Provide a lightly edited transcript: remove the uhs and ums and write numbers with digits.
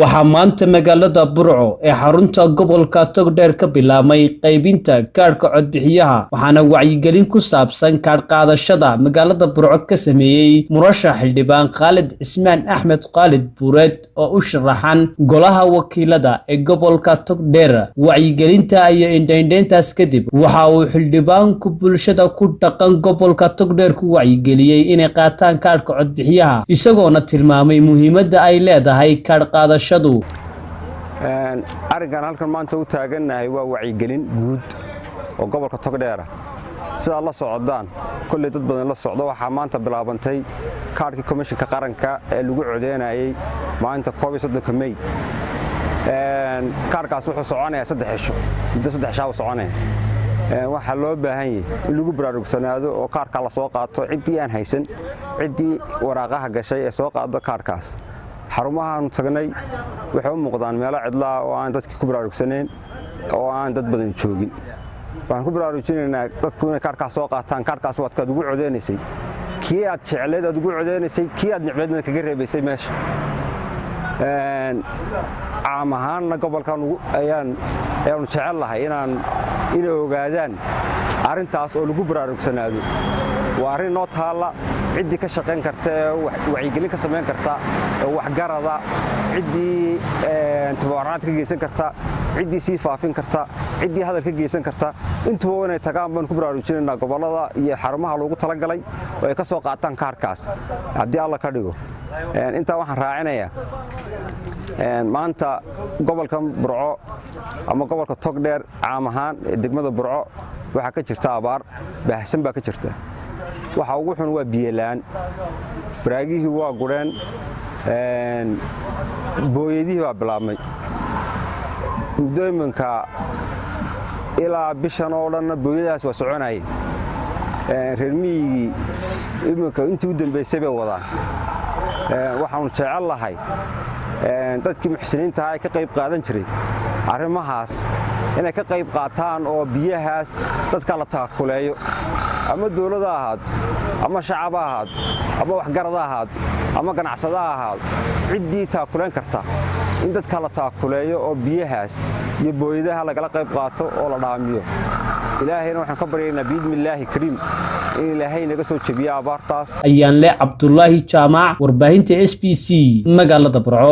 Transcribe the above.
waxaa maanta magaalada Burco ee xarunta gobolka Togdheer ka bilaabmay qaybinta kaadhka codbixiyaha waxaana wacyigelin ku saabsan kaadh qaadashada magaalada Burco ka sameeyay Murashaxa Xildhibaan Khaalid Khaalid Bureed oo u sharaxan golaha wakiilada ee gobolka Togdheer wacyigelinta iyo indhayntaas kadib waxa uu xildhibaanku bulshada ku dhaqan gobolka Togdheer ku wacyigeliyay inay qaataan kaadhka codbixiyaha isagoona tilmaamay muhiimadda ay leedahay kaadh qaadashada arigan halkan maanta u taaganahay waa wacyigelin guud oo gobolka Togdheer sida la socdaan kulli dad badan la socdo waxa maanta bilaabantay kaadhkii komishanka qaranka ee lagu codeynayay maanta 13 May kaadhkaas wuxuu soconayaa 3 cisho muddo 3 shaaw soconaya waxa loo baahan yahay in lagu baraarugsanaado oo kaadhka la soo qaato cidii aan haysan cidii waraaqaha gashay ee soo qaado kaadhkaas xarumahan tagnay waxay u muuqdaan meelo cidla oo aan dadkii ku baraarugsaneen oo aan dad badan joogin waxaan ku baraarujinaynaa dadku inay kaadhkaas soo qaataan kaadhkaas waad ka ugu codeynaysay kii aad jecleed aad ugu codeynaysay kii aad necbeedna kaga reebaysay meesha caam ahaanna gobolkan ayaan jecel lahay inay ogaadaan arrintaas oo lagu baraarugsanaado waa arrin noo taala ciddii ka shaqayn karta wacyigelin ka samayn karta waxgarada ciddii tababarnaad ka geysan karta ciddii sii faafin karta ciddii hadal ka geysan karta intuba inay tagaan baan ku baraarujinaynaa gobolada iyo xarumaha loogu talagalay oo ay ka soo qaataan kaadhkaas haddii alla ka dhigo intaa waxaan raacinayaa maanta gobolka Burco ama gobolka Togdheer caam ahaan degmada Burco waxa ka jirta abaar baahsan baa ka jirta waxa ugu xun waa biyo la'aan baraagihii waa gureen booyadihii waa bilaabmay mudooyinka ilaa bishan oo dhan booyadaas waa soconayay reer miyiga iminka intii u dambeysay bay wadaan waxaan jecel lahay dadkii muxsiniinta ay ka qayb qaadan jiray arrimahaas inay ka qayb qaataan oo biyahaas dadka la taakuleeyo ama dawladda ahaad ama shacab ahaad ama waxgarad ahaad ama ganacsada ahaad ciddii taakuleen karta in dadka la taakuleeyo oo biyahaas iyo booyadaha lagala qayb qaato oo la dhaamiyo ilaahayna waxaan ka baryaynaa biidmillaahi kariim in ilaahay naga soo jabiyo abaartaas ayaan le Cabdullaahi Jaamac warbaahinta SBC magaalada Burco.